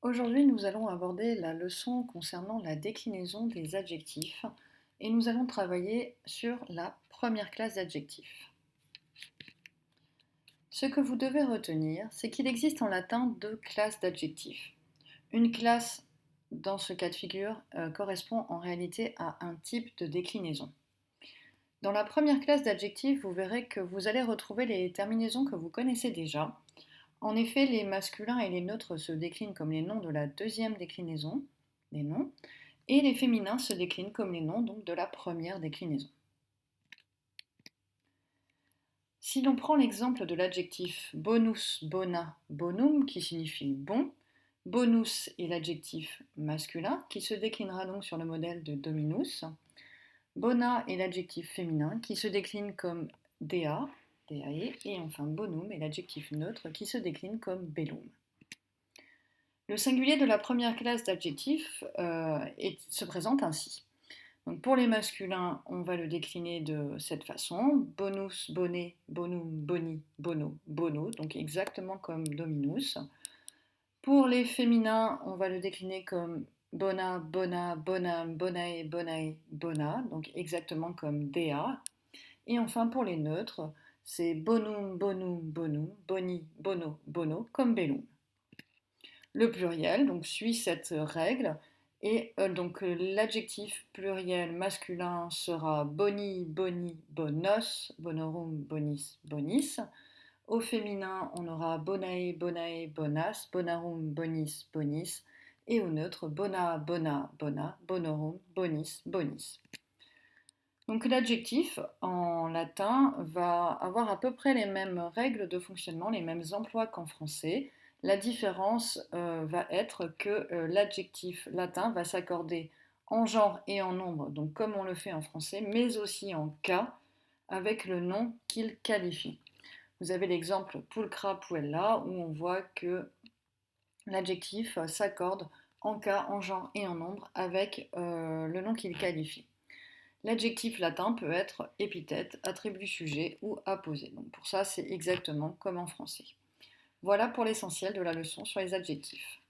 Aujourd'hui, nous allons aborder la leçon concernant la déclinaison des adjectifs et nous allons travailler sur la première classe d'adjectifs. Ce que vous devez retenir, c'est qu'il existe en latin deux classes d'adjectifs. Une classe, dans ce cas de figure, correspond en réalité à un type de déclinaison. Dans la première classe d'adjectifs, vous verrez que vous allez retrouver les terminaisons que vous connaissez déjà. En effet, les masculins et les neutres se déclinent comme les noms de la deuxième déclinaison, les noms, et les féminins se déclinent comme les noms donc, de la première déclinaison. Si l'on prend l'exemple de l'adjectif bonus, bona, bonum, qui signifie bon, bonus est l'adjectif masculin, qui se déclinera donc sur le modèle de dominus, bona est l'adjectif féminin, qui se décline comme dea, deae, et enfin bonum est l'adjectif neutre, qui se décline comme bellum. Le singulier de la première classe d'adjectifs se présente ainsi. Donc pour les masculins, on va le décliner de cette façon. Bonus, bonnet, bonum, boni, bono, bono, donc exactement comme dominus. Pour les féminins, on va le décliner comme bona, bona, bonam, bonae, bonae, bona, donc exactement comme dea. Et enfin pour les neutres, c'est bonum, bonum, bonum, boni, bono, bono, comme bellum. Le pluriel donc, suit cette règle et l'adjectif pluriel masculin sera boni, boni, bonos, bonorum, bonis, bonis. Au féminin, on aura bonae, bonae, bonas, bonarum, bonis, bonis. Et au neutre, bona, bona, bona, bonorum, bonis, bonis. Donc l'adjectif en latin va avoir à peu près les mêmes règles de fonctionnement, les mêmes emplois qu'en français. La différence va être que l'adjectif latin va s'accorder en genre et en nombre, donc comme on le fait en français, mais aussi en cas avec le nom qu'il qualifie. Vous avez l'exemple pulcra puella où on voit que l'adjectif s'accorde en cas, en genre et en nombre avec le nom qu'il qualifie. L'adjectif latin peut être épithète, attribut sujet ou apposé. Donc pour ça, c'est exactement comme en français. Voilà pour l'essentiel de la leçon sur les adjectifs.